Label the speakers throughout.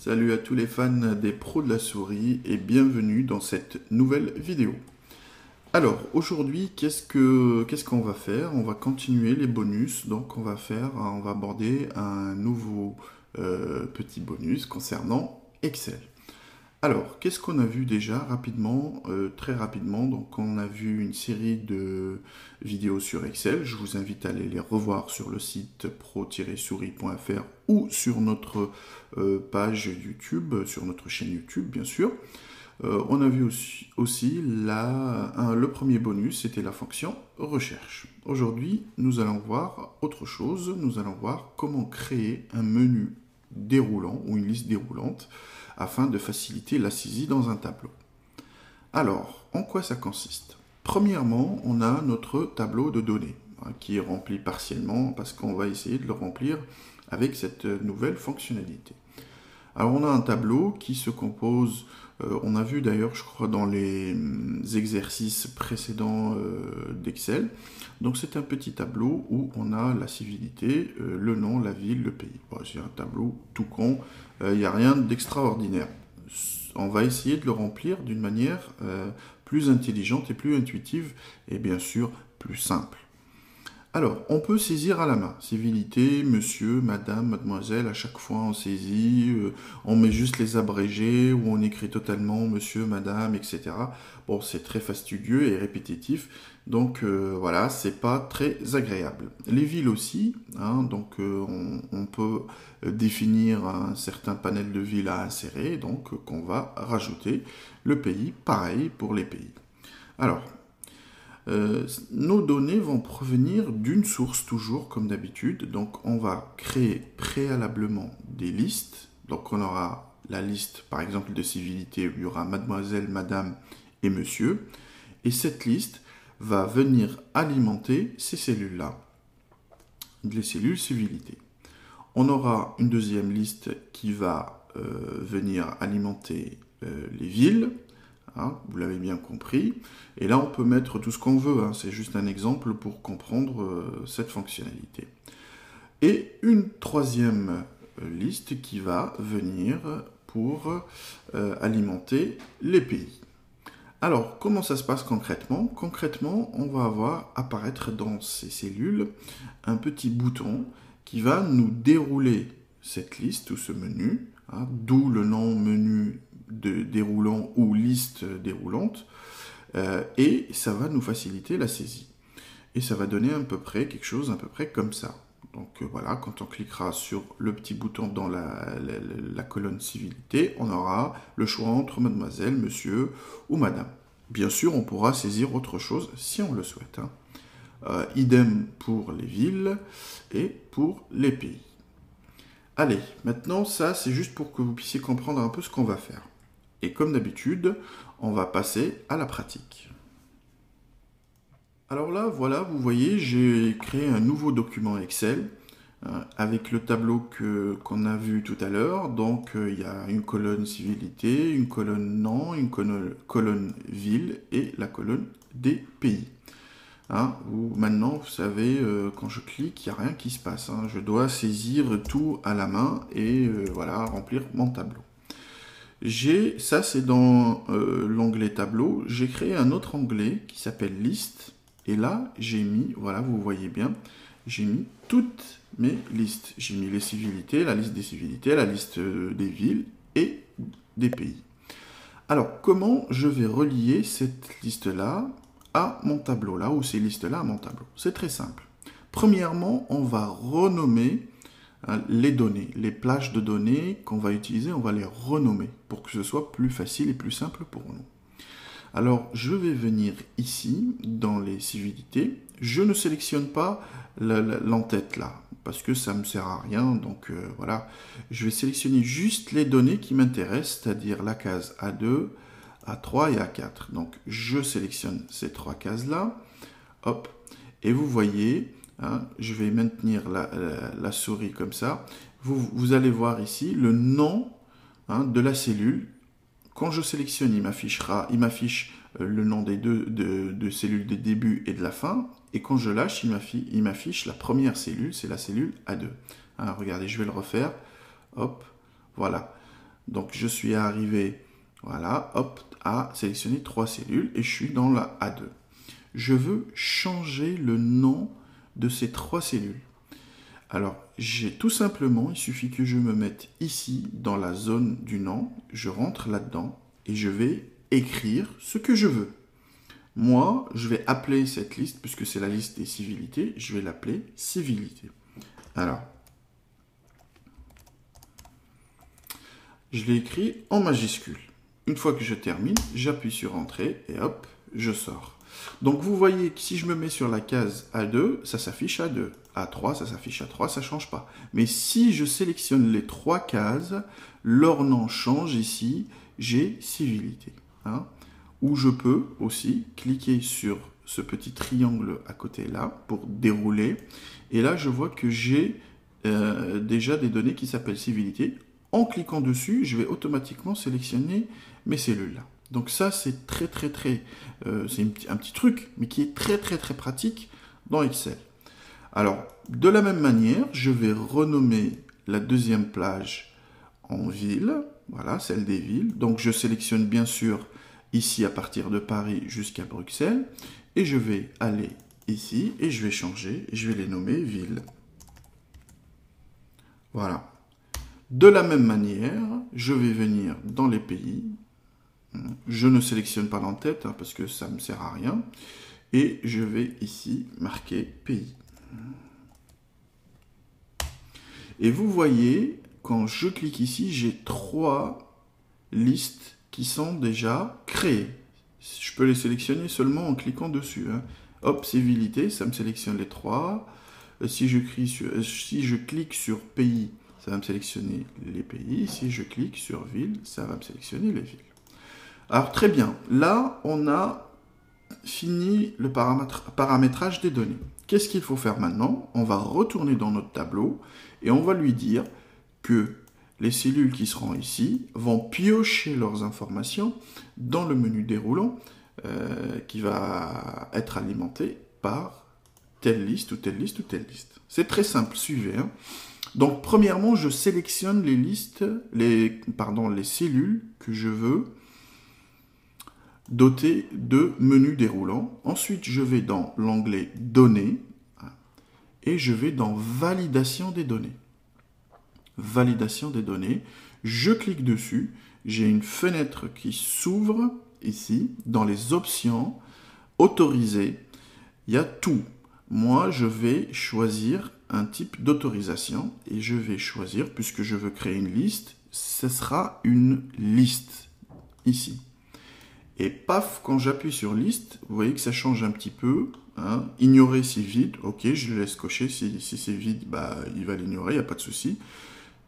Speaker 1: Salut à tous les fans des pros de la souris et bienvenue dans cette nouvelle vidéo. Alors aujourd'hui qu'est-ce qu'on va faire? On va continuer les bonus, donc on va aborder un nouveau petit bonus concernant Excel. Alors, qu'est-ce qu'on a vu déjà rapidement, très rapidement? Donc, on a vu une série de vidéos sur Excel. Je vous invite à aller les revoir sur le site pro-souris.fr ou sur notre page YouTube, sur notre chaîne YouTube, bien sûr. On a vu aussi le premier bonus, c'était la fonction recherche. Aujourd'hui, nous allons voir autre chose. Nous allons voir comment créer un menu déroulant ou une liste déroulante afin de faciliter la saisie dans un tableau. Alors, en quoi ça consiste? Premièrement, on a notre tableau de données qui est rempli partiellement parce qu'on va essayer de le remplir avec cette nouvelle fonctionnalité. Alors, on a un tableau qui se compose, on a vu d'ailleurs, je crois, dans les exercices précédents d'Excel. Donc, c'est un petit tableau où on a la civilité, le nom, la ville, le pays. Bon, c'est un tableau tout con, il n'y a rien d'extraordinaire. On va essayer de le remplir d'une manière plus intelligente et plus intuitive, et bien sûr, plus simple. Alors, on peut saisir à la main. Civilité, monsieur, madame, mademoiselle, à chaque fois on saisit, on met juste les abrégés, ou on écrit totalement monsieur, madame, etc. Bon, c'est très fastidieux et répétitif, donc voilà, c'est pas très agréable. Les villes aussi, donc on peut définir un certain panel de villes à insérer, donc qu'on va rajouter. Le pays, pareil pour les pays. Alors, nos données vont provenir d'une source toujours comme d'habitude, donc on va créer préalablement des listes, donc on aura la liste par exemple de civilité où il y aura mademoiselle, madame et monsieur, et cette liste va venir alimenter ces cellules-là, les cellules civilité. On aura une deuxième liste qui va venir alimenter les villes. Vous l'avez bien compris. Et là, on peut mettre tout ce qu'on veut. C'est juste un exemple pour comprendre cette fonctionnalité. Et une troisième liste qui va venir pour alimenter les pays. Alors, comment ça se passe concrètement? Concrètement, on va avoir apparaître dans ces cellules un petit bouton qui va nous dérouler cette liste ou ce menu, d'où le nom menu déroulant ou liste déroulante, et ça va nous faciliter la saisie. Et ça va donner à peu près quelque chose à peu près comme ça. Donc voilà, quand on cliquera sur le petit bouton dans la colonne civilité, on aura le choix entre mademoiselle, monsieur ou madame. Bien sûr, on pourra saisir autre chose si on le souhaite. Idem pour les villes et pour les pays. Allez, maintenant ça c'est juste pour que vous puissiez comprendre un peu ce qu'on va faire. Et comme d'habitude, on va passer à la pratique. Alors là, voilà, vous voyez, j'ai créé un nouveau document Excel avec le tableau qu'on a vu tout à l'heure. Donc, il y a une colonne civilité, une colonne nom, une colonne ville et la colonne des pays. Maintenant, vous savez, quand je clique, il n'y a rien qui se passe. Je dois saisir tout à la main et voilà, remplir mon tableau. Ça c'est dans l'onglet tableau, j'ai créé un autre onglet qui s'appelle liste, et là j'ai mis, voilà vous voyez bien, j'ai mis toutes mes listes. J'ai mis les civilités, la liste des civilités, la liste des villes et des pays. Alors comment je vais relier cette liste-là à mon tableau là, ou ces listes-là à mon tableau? C'est très simple. Premièrement, on va renommer les données, les plages de données qu'on va utiliser, on va les renommer pour que ce soit plus facile et plus simple pour nous. Alors, je vais venir ici, dans les civilités. Je ne sélectionne pas l'entête là, parce que ça ne me sert à rien. Donc voilà, je vais sélectionner juste les données qui m'intéressent, c'est-à-dire la case A2, A3 et A4. Donc, je sélectionne ces trois cases-là. Hop, et vous voyez, je vais maintenir la souris comme ça. Vous allez voir ici le nom de la cellule. Quand je sélectionne, il m'affiche le nom des deux cellules des débuts et de la fin. Et quand je lâche, il m'affiche la première cellule, c'est la cellule A2. Regardez, je vais le refaire. Hop, voilà. Donc je suis arrivé, voilà, hop, à sélectionner 3 cellules et je suis dans la A2. Je veux changer le nom de ces 3 cellules. Alors, j'ai tout simplement, il suffit que je me mette ici, dans la zone du nom, je rentre là-dedans et je vais écrire ce que je veux. Moi, je vais appeler cette liste, puisque c'est la liste des civilités, je vais l'appeler civilité. Alors, je l'ai écrit en majuscule. Une fois que je termine, j'appuie sur Entrée et hop, je sors. Donc vous voyez que si je me mets sur la case A2, ça s'affiche à 2. A3, ça s'affiche à 3, ça ne change pas. Mais si je sélectionne les 3 cases, leur nom change ici, j'ai civilité. Hein. Ou je peux aussi cliquer sur ce petit triangle à côté là pour dérouler. Et là, je vois que j'ai déjà des données qui s'appellent civilité. En cliquant dessus, je vais automatiquement sélectionner mes cellules là. Donc ça, c'est c'est un petit truc, mais qui est très pratique dans Excel. Alors, de la même manière, je vais renommer la deuxième plage en ville, voilà, celle des villes. Donc je sélectionne bien sûr ici à partir de Paris jusqu'à Bruxelles, et je vais aller ici, et je vais changer, et je vais les nommer villes. Voilà. De la même manière, je vais venir dans les pays. Je ne sélectionne pas l'entête hein, parce que ça ne me sert à rien. Et je vais ici marquer pays. Et vous voyez, quand je clique ici, j'ai 3 listes qui sont déjà créées. Je peux les sélectionner seulement en cliquant dessus. Hein. Hop, civilité, ça me sélectionne les 3. Si je clique sur pays, ça va me sélectionner les pays. Si je clique sur ville, ça va me sélectionner les villes. Alors très bien, là on a fini le paramétrage des données. Qu'est-ce qu'il faut faire maintenant? On va retourner dans notre tableau et on va lui dire que les cellules qui seront ici vont piocher leurs informations dans le menu déroulant qui va être alimenté par telle liste ou telle liste ou telle liste. C'est très simple, suivez. Hein. Donc premièrement, je sélectionne les cellules que je veux doté de menus déroulants. Ensuite, je vais dans l'onglet Données et je vais dans Validation des données. Validation des données. Je clique dessus. J'ai une fenêtre qui s'ouvre ici dans les options autorisées. Il y a tout. Moi, je vais choisir un type d'autorisation et je vais choisir, puisque je veux créer une liste, ce sera une liste ici. Et paf, quand j'appuie sur liste, vous voyez que ça change un petit peu. Hein. Ignorer si vide, ok, je le laisse cocher. Si c'est vide, bah, il va l'ignorer, il n'y a pas de souci.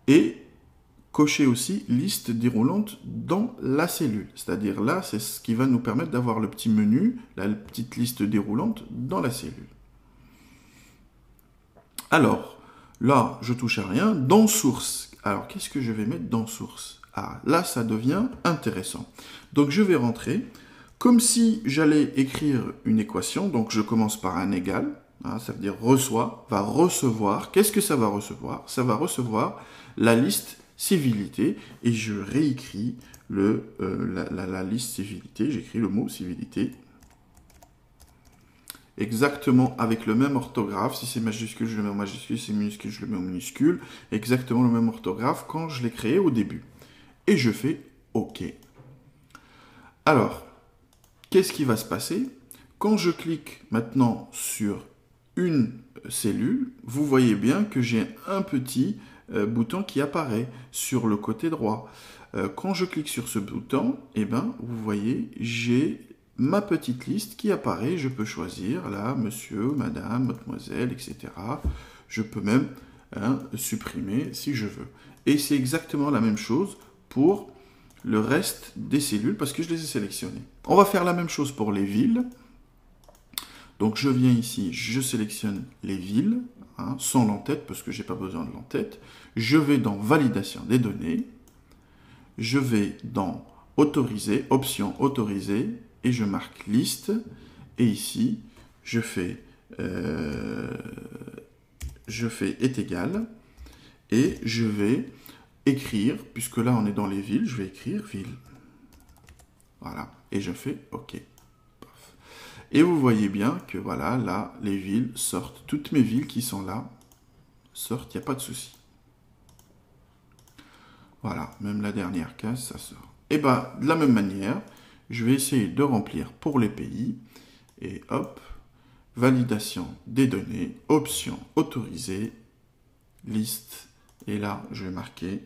Speaker 1: Et cocher aussi liste déroulante dans la cellule. C'est-à-dire là, c'est ce qui va nous permettre d'avoir le petit menu, la petite liste déroulante dans la cellule. Alors, là, je touche à rien. Dans source, alors qu'est-ce que je vais mettre dans source? Ah, là, ça devient intéressant. Donc, je vais rentrer comme si j'allais écrire une équation. Donc, je commence par un égal. Hein, ça veut dire reçoit, va recevoir. Qu'est-ce que ça va recevoir? Ça va recevoir la liste civilité. Et je réécris la liste civilité. J'écris le mot civilité. Exactement avec le même orthographe. Si c'est majuscule, je le mets en majuscule. Si c'est minuscule, je le mets en minuscule. Exactement le même orthographe quand je l'ai créé au début. Et je fais OK. Alors, qu'est-ce qui va se passer? Quand je clique maintenant sur une cellule, vous voyez bien que j'ai un petit bouton qui apparaît sur le côté droit. Quand je clique sur ce bouton, eh ben, vous voyez, j'ai ma petite liste qui apparaît. Je peux choisir là, monsieur, madame, mademoiselle, etc. Je peux même supprimer si je veux. Et c'est exactement la même chose pour le reste des cellules parce que je les ai sélectionnées. On va faire la même chose pour les villes. Donc je viens ici, je sélectionne les villes, hein, sans l'entête parce que je n'ai pas besoin de l'entête. Je vais dans Validation des données. Je vais dans Autoriser, Option Autoriser, et je marque Liste. Et ici, je fais est égal. Et je vais écrire, puisque là on est dans les villes, je vais écrire ville. Voilà, et je fais OK. Et vous voyez bien que voilà, là, les villes sortent. Toutes mes villes qui sont là sortent, il n'y a pas de souci. Voilà, même la dernière case, ça sort. Et bien, de la même manière, je vais essayer de remplir pour les pays. Et hop, validation des données, option autorisée, liste. Et là, je vais marquer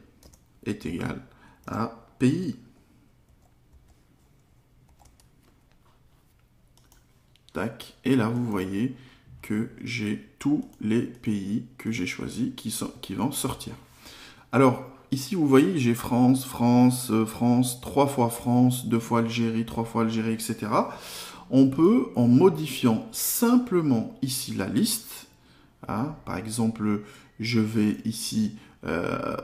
Speaker 1: est égal à pays. Tac. Et là, vous voyez que j'ai tous les pays que j'ai choisis qui vont sortir. Alors, ici, vous voyez, j'ai France, France, France, 3 fois France, 2 fois Algérie, 3 fois Algérie, etc. On peut, en modifiant simplement ici la liste, hein, par exemple, je vais ici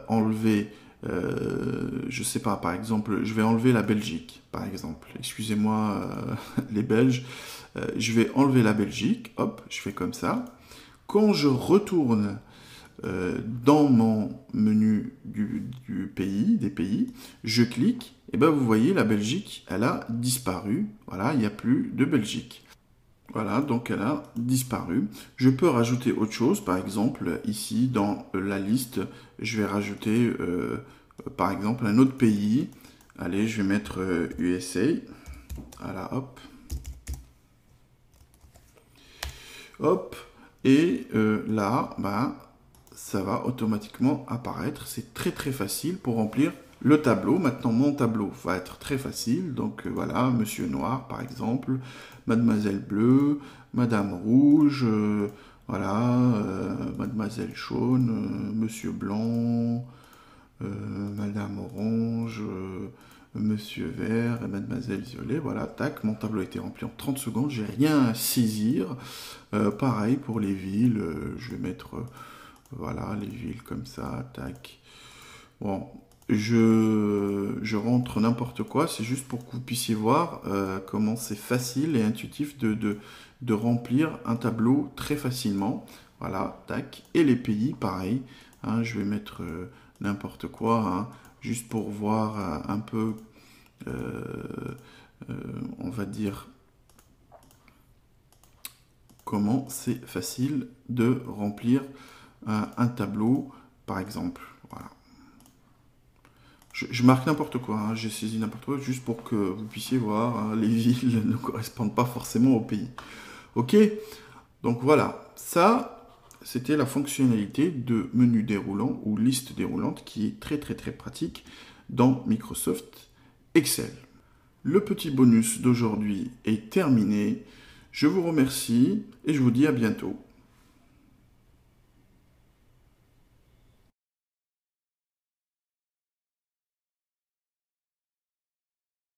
Speaker 1: enlever, je sais pas, par exemple, je vais enlever la Belgique, par exemple. Excusez-moi les Belges. Je vais enlever la Belgique, hop, je fais comme ça. Quand je retourne dans mon menu du pays, des pays, je clique, et ben vous voyez la Belgique, elle a disparu. Voilà, il n'y a plus de Belgique. Voilà, donc elle a disparu. Je peux rajouter autre chose, par exemple, ici dans la liste, je vais rajouter par exemple un autre pays. Allez, je vais mettre USA. Voilà, hop. Hop. Et là, bah, ça va automatiquement apparaître. C'est très très facile pour remplir le tableau. Maintenant, mon tableau va être très facile. Donc voilà, Monsieur Noir par exemple, Mademoiselle Bleue, Madame Rouge, voilà, Mademoiselle Jaune, Monsieur Blanc, Madame Orange, Monsieur Vert et Mademoiselle Violet. Voilà, tac, mon tableau a été rempli en 30 secondes. J'ai rien à saisir. Pareil pour les villes, je vais mettre... voilà, les villes comme ça, tac. Bon, je rentre n'importe quoi, c'est juste pour que vous puissiez voir comment c'est facile et intuitif de remplir un tableau très facilement. Voilà, tac. Et les pays, pareil. Hein, je vais mettre n'importe quoi, hein, juste pour voir un peu, on va dire, comment c'est facile de remplir un tableau, par exemple. Voilà. Je marque n'importe quoi, hein, j'ai saisi n'importe quoi, juste pour que vous puissiez voir, hein, les villes ne correspondent pas forcément au pays. Ok? Donc voilà, ça, c'était la fonctionnalité de menu déroulant ou liste déroulante qui est très très très pratique dans Microsoft Excel. Le petit bonus d'aujourd'hui est terminé. Je vous remercie et je vous dis à bientôt.